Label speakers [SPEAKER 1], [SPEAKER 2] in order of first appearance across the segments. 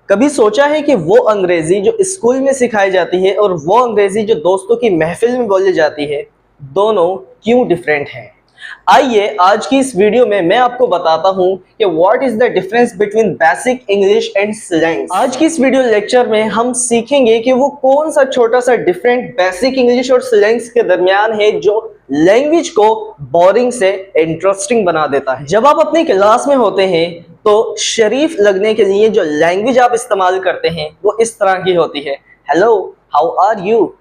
[SPEAKER 1] कभी सोचा है कि वो अंग्रेजी जो स्कूल में सिखाई जाती है और वो अंग्रेजी जो दोस्तों की महफिल में बोली जाती है, दोनों क्यों डिफरेंट हैं? आइए आज की इस वीडियो में मैं आपको बताता हूं कि what is the difference between basic English and slangs. आज की इस वीडियो लेक्चर में हम सीखेंगे कि वो कौन सा छोटा सा डिफरेंट बेसिक इंग्लिश और स्लैंग्स के दरमियान है जो लैंग्वेज को बोरिंग से इंटरेस्टिंग बना देता है। जब आप अपनी क्लास में होते हैं तो शरीफ लगने के लिए जो लैंग्वेज आप इस्तेमाल करते हैं वो इस तरह की होती है, हेलो, हाउ आर यू।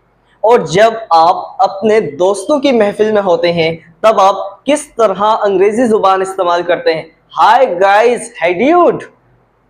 [SPEAKER 1] और जब आप अपने दोस्तों की महफिल में होते हैं तब आप किस तरह अंग्रेजी जुबान इस्तेमाल करते हैं, हाय गाइस, हाय ड्यूड,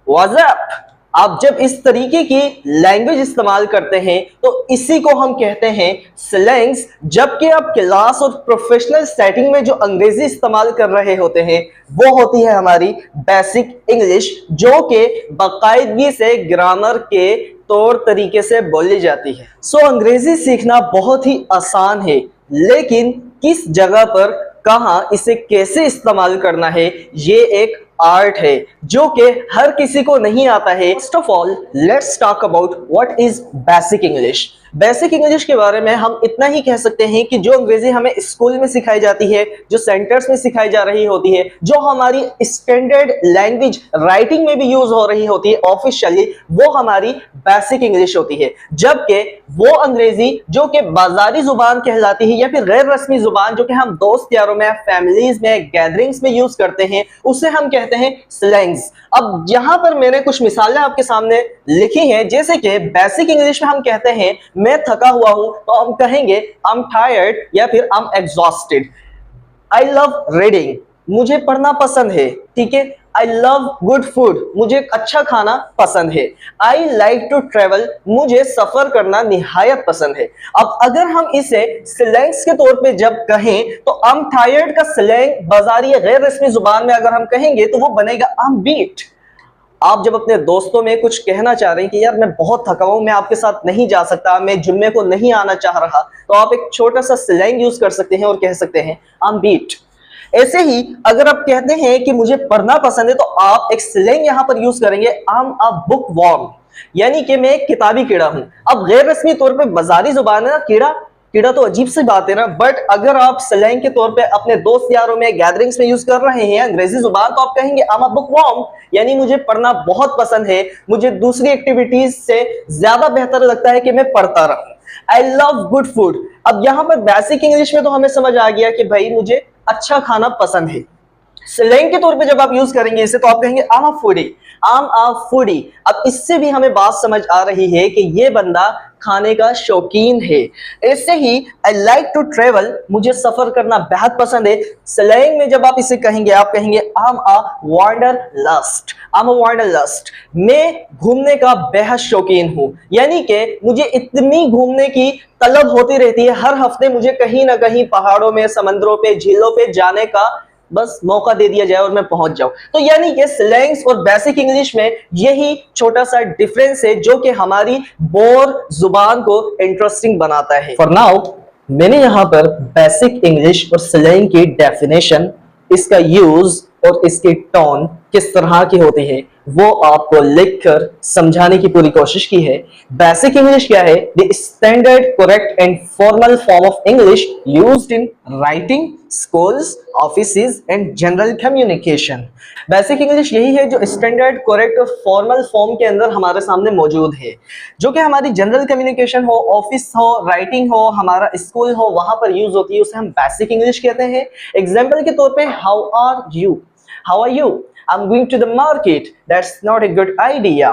[SPEAKER 1] व्हाट्स अप। आप जब इस तरीके की लैंग्वेज इस्तेमाल करते हैं तो इसी को हम कहते हैं स्लैंग्स। जबकि आप क्लास और प्रोफेशनल सेटिंग में जो अंग्रेजी इस्तेमाल कर रहे होते हैं वो होती है हमारी बेसिक इंग्लिश, जो कि बाकायदगी से ग्रामर के तौर तरीके से बोली जाती है। अंग्रेजी सीखना बहुत ही आसान है, लेकिन किस जगह पर कहां इसे कैसे इस्तेमाल करना है ये एक आर्ट है जो कि हर किसी को नहीं आता है। First of all let's talk about what is basic English. Basic English के बारे में हम इतना ही कह सकते हैं कि जो अंग्रेजी हमें स्कूल में सिखाई जाती है, जो सेंटर्स में सिखाई जा रही होती है, जो हमारी स्टैंडर्ड लैंग्वेज राइटिंग में भी यूज हो रही होती है ऑफिशियली, वो हमारी बेसिक इंग्लिश होती है। जबकि वो अंग्रेजी जो कि बाजारी जुबान कहलाती है या फिर गैर रस्मी जुबान जो कि हम दोस्त यारों में, फैमिलीज में, गैदरिंग्स में यूज करते हैं, उसे हम कहते हैं स्लैंग्स। अब यहां पर मैंने कुछ मिसालें आपके सामने लिखी हैं, जैसे कि बेसिक इंग्लिश में हम कहते हैं मैं थका हुआ हूं तो हम कहेंगे आई एम टायर्ड या फिर I am exhausted. I love reading, मुझे पढ़ना पसंद है, ठीक है। आई लव गुड फूड, मुझे अच्छा खाना पसंद है। आई लाइक टू ट्रेवल, मुझे सफर करना निहायत पसंद है। अब अगर हम इसे स्लैंग्स के तौर पे जब कहें तो आई एम टायर्ड का स्लैंग बाजारी गैर रस्मी जुबान में अगर हम कहेंगे तो वो बनेगा आई एम बीट। आप जब अपने दोस्तों में कुछ कहना चाह रहे हैं कि यार मैं बहुत थका हूं, मैं आपके साथ नहीं जा सकता, मैं जुम्मे को नहीं आना चाह रहा, तो आप एक छोटा सा स्लैंग यूज कर सकते हैं और कह सकते हैं आई एम बीट। ऐसे ही अगर आप कहते हैं कि मुझे पढ़ना पसंद है तो आप एक स्लैंग यहां पर यूज करेंगे I am a bookworm, यानी कि मैं एक किताबी कीड़ा हूं। अब गैर रस्मी तौर पे बाजारी जुबान है ना, कीड़ा कीड़ा तो अजीब सी बात है ना, बट अगर आप स्लैंग के तौर पे अपने दोस्त यारों में, गैदरिंग्स में यूज कर रहे हैं अंग्रेजी जुबान, तो आप कहेंगे I am a bookworm, यानी मुझे पढ़ना बहुत पसंद है, मुझे दूसरी एक्टिविटीज से ज्यादा बेहतर लगता है कि मैं पढ़ता रहूं। I love good food. अब यहां पर बेसिक इंग्लिश में तो हमें समझ आ गया कि भाई मुझे अच्छा खाना पसंद है। स्लैंग के तौर पे जब आप यूज करेंगे इसे तो आप कहेंगे I am a foodie, I am a foodie. अब इससे भी हमें बात समझ आ रही है कि ये बंदा खाने का शौकीन है। ऐसे ही आई लाइक टू ट्रेवल, मुझे सफर करना बेहद पसंद है। स्लैंग में जब आप इसे कहेंगे आप कहेंगे I am a वांडरलस्ट, I am अ वांडरलस्ट, मैं घूमने का बेहद शौकीन हूं, यानी कि मुझे इतनी घूमने की तलब होती रहती है, हर हफ्ते मुझे कहीं ना कहीं पहाड़ों में, समंदरों पे, झीलों पे जाने का बस मौका दे दिया जाए और मैं पहुंच जाऊं। तो यानी कि स्लैंग्स और बेसिक इंग्लिश में यही छोटा सा डिफरेंस है जो कि हमारी बोर जुबान को इंटरेस्टिंग बनाता है। फॉर नाउ मैंने यहां पर बेसिक इंग्लिश और स्लैंग की डेफिनेशन, इसका यूज और इसकी टोन किस तरह की होती है वो आपको लिखकर समझाने की पूरी कोशिश की है। बेसिक इंग्लिश क्या है? The standard, correct and formal form of English used in writing, schools, offices and general communication. Basic English यही है जो स्टैंडर्ड, करेक्ट और फॉर्मल फॉर्म के अंदर हमारे सामने मौजूद है, जो कि हमारी जनरल कम्युनिकेशन हो, ऑफिस हो, राइटिंग हो, हमारा स्कूल हो, वहां पर यूज होती है, उसे हम बेसिक इंग्लिश कहते हैं। एग्जाम्पल के तौर पे how are you, how are you, I am going to the market, that's not a good idea.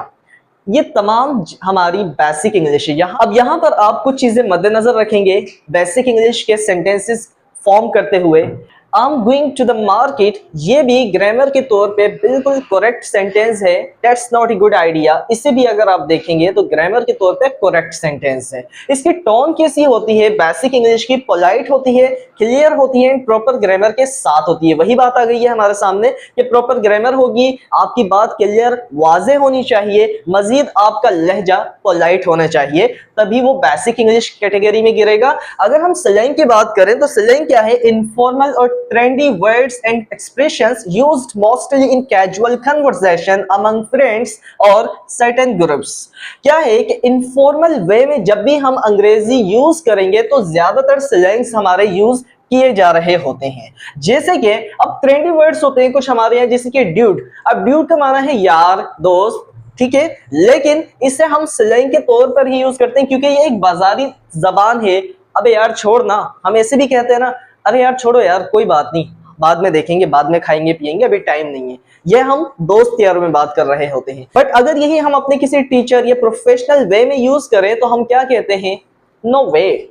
[SPEAKER 1] ये तमाम हमारी बेसिक इंग्लिश है। अब यहां पर आप कुछ चीजें मद्देनजर रखेंगे बेसिक इंग्लिश के सेंटेंसेस फॉर्म करते हुए। I am going to the market, ये भी ग्रामर के तौर पे बिल्कुल करेक्ट सेंटेंस है। That's not a good idea, इसे भी अगर आप देखेंगे तो ग्रामर के तौर पे करेक्ट सेंटेंस है। इसकी टोन कैसी होती है बेसिक इंग्लिश की? पोलाइट होती है, क्लियर होती है, प्रॉपर ग्रामर के साथ होती है। वही बात आ गई है हमारे सामने कि प्रॉपर ग्रामर होगी, आपकी बात क्लियर, वाज़ेह होनी चाहिए, मजीद आपका लहजा पोलाइट होना चाहिए, तभी वो बेसिक इंग्लिश कैटेगरी में गिरेगा। अगर हम स्लैंग की बात करें तो स्लैंग क्या है? इनफॉर्मल और trendy words and expressions used mostly in casual conversation among friends और certain groups। क्या है कि इनफॉर्मल वे में जब भी हम अंग्रेजी यूज करेंगे तो ज्यादातर स्लैंग्स हमारे यूज किए जा रहे होते हैं। जैसे कि अब ट्रेंडी वर्ड्स होते हैं कुछ हमारे यहाँ, जैसे कि ड्यूड। अब ड्यूड का माना है यार, दोस्त, ठीक है, लेकिन इसे हम स्लैंग के तौर पर ही यूज करते हैं क्योंकि ये एक बाजारी जबान है। अबे यार छोड़ ना, हम ऐसे भी कहते हैं ना, अरे यार छोड़ो यार, कोई बात नहीं, बाद में देखेंगे, बाद में खाएंगे पिएंगे, अभी टाइम नहीं है। ये हम दोस्त यारों में बात कर रहे होते हैं। बट अगर यही हम अपने किसी टीचर या प्रोफेशनल वे में यूज करें तो हम क्या कहते हैं? नो वे,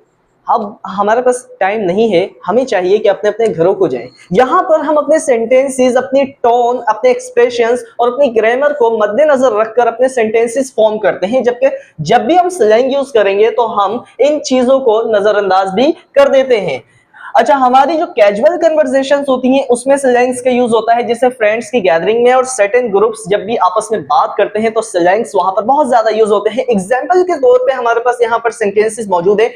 [SPEAKER 1] अब हमारे पास टाइम नहीं है, हमें चाहिए कि अपने अपने घरों को जाएं। यहाँ पर हम अपने सेंटेंसेस, अपनी टोन, अपने एक्सप्रेशंस और अपनी ग्रामर को मद्देनजर रखकर अपने सेंटेंसेस फॉर्म करते हैं, जबकि जब भी हम स्लैंग यूज करेंगे तो हम इन चीजों को नजरअंदाज भी कर देते हैं। अच्छा, हमारी जो कैजुअल कन्वर्सेशंस होती हैं उसमें स्लैंग्स का यूज होता है, जैसे फ्रेंड्स की गैदरिंग में और सर्टेन ग्रुप्स जब भी आपस में बात करते हैं तो स्लैंग्स वहां पर बहुत ज्यादा यूज होते हैं। एग्जांपल के तौर पे हमारे पास यहाँ पर सेंटेंसेस मौजूद है।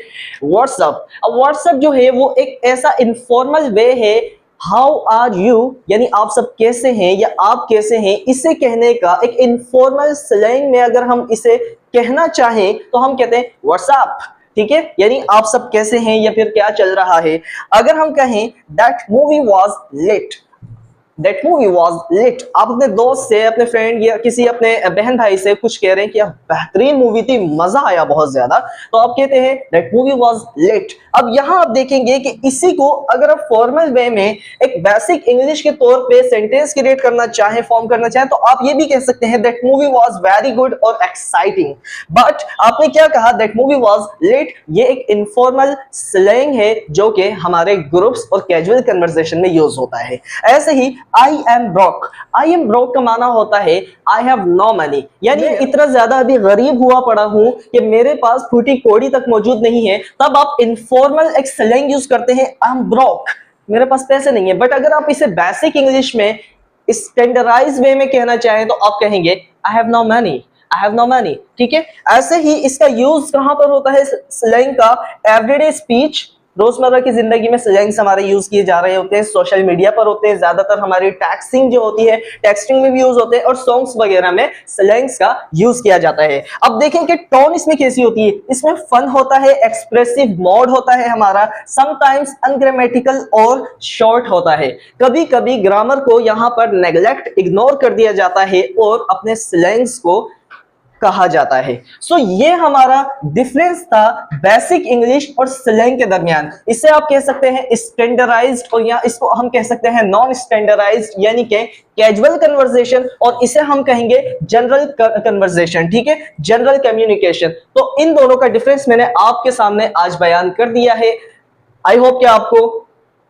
[SPEAKER 1] व्हाट्सएप। अब व्हाट्सएप जो है वो एक ऐसा इनफॉर्मल वे है, हाउ आर यू, यानी आप सब कैसे हैं या आप कैसे हैं, इसे कहने का एक इनफॉर्मल स्लैंग में अगर हम इसे कहना चाहें तो हम कहते हैं व्हाट्सएप, ठीक है, यानी आप सब कैसे हैं या फिर क्या चल रहा है। अगर हम कहें that movie was late, that movie was late, आप अपने दोस्त से, अपने फ्रेंड या किसी अपने बहन भाई से कुछ कह रहे हैं कि बेहतरीन मूवी थी, मजा आया बहुत ज्यादा, तो आप कहते हैं दैट मूवी वाज लेट। अब यहां आप देखेंगे कि इसी को अगर आप फॉर्मल वे में एक बेसिक इंग्लिश के तौर पे सेंटेंस क्रिएट करना चाहें, फॉर्म करना चाहें, तो आप ये भी कह सकते हैं that movie was very good और एक्साइटिंग। बट आपने क्या कहा? That movie was late. ये एक इनफॉर्मल स्लैंग है जो कि हमारे ग्रुप्स और कैजुअल कन्वर्सेशन में यूज होता है। ऐसे ही I am broke. I am broke का माना होता है आई हैव नो मनी, यानी इतना ज्यादा अभी गरीब हुआ पड़ा हूं कि मेरे पास फूटी कौड़ी तक मौजूद नहीं है। तब आप इनफॉर्मल एक स्लैंग यूज करते हैं, आई एम ब्रोक, मेरे पास पैसे नहीं है। बट अगर आप इसे बेसिक इंग्लिश में स्टैंडर्डाइज वे में कहना चाहें तो आप कहेंगे I have no money, I have no money, ठीक है। ऐसे ही इसका यूज कहां पर होता है स्लैंग का? एवरीडे स्पीच, रोजमर्रा की जिंदगी में स्लैंग्स हमारे यूज किए जा रहे होते हैं, सोशल मीडिया पर होते हैं, ज्यादातर हमारी टैक्सिंग जो होती है, टेक्सटिंग में भी यूज होते हैं, और सॉन्ग्स वगैरह में स्लैंग्स का यूज किया जाता है। अब देखें कि टोन इसमें कैसी होती है। इसमें फन होता है, एक्सप्रेसिव मोड होता है हमारा, समटाइम्स अनग्रामेटिकल और शॉर्ट होता है। कभी कभी ग्रामर को यहाँ पर नेग्लेक्ट, इग्नोर कर दिया जाता है और अपने स्लैंग्स को कहा जाता है। सो ये हमारा डिफरेंस था बेसिक इंग्लिश और स्लैंग के दरमियान। इसे आप कह सकते हैं स्टैंडर्डाइज्ड, और या इसको हम कह सकते हैं नॉन स्टैंडर्डाइज्ड, यानी कि कैजुअल कन्वर्सेशन, और इसे हम कहेंगे जनरल कन्वर्सेशन, ठीक है, जनरल कम्युनिकेशन। तो इन दोनों का डिफरेंस मैंने आपके सामने आज बयान कर दिया है। आई होप कि आपको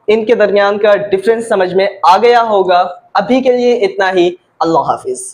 [SPEAKER 1] इनके दरमियान का डिफरेंस समझ में आ गया होगा। अभी के लिए इतना ही। अल्लाह हाफिज।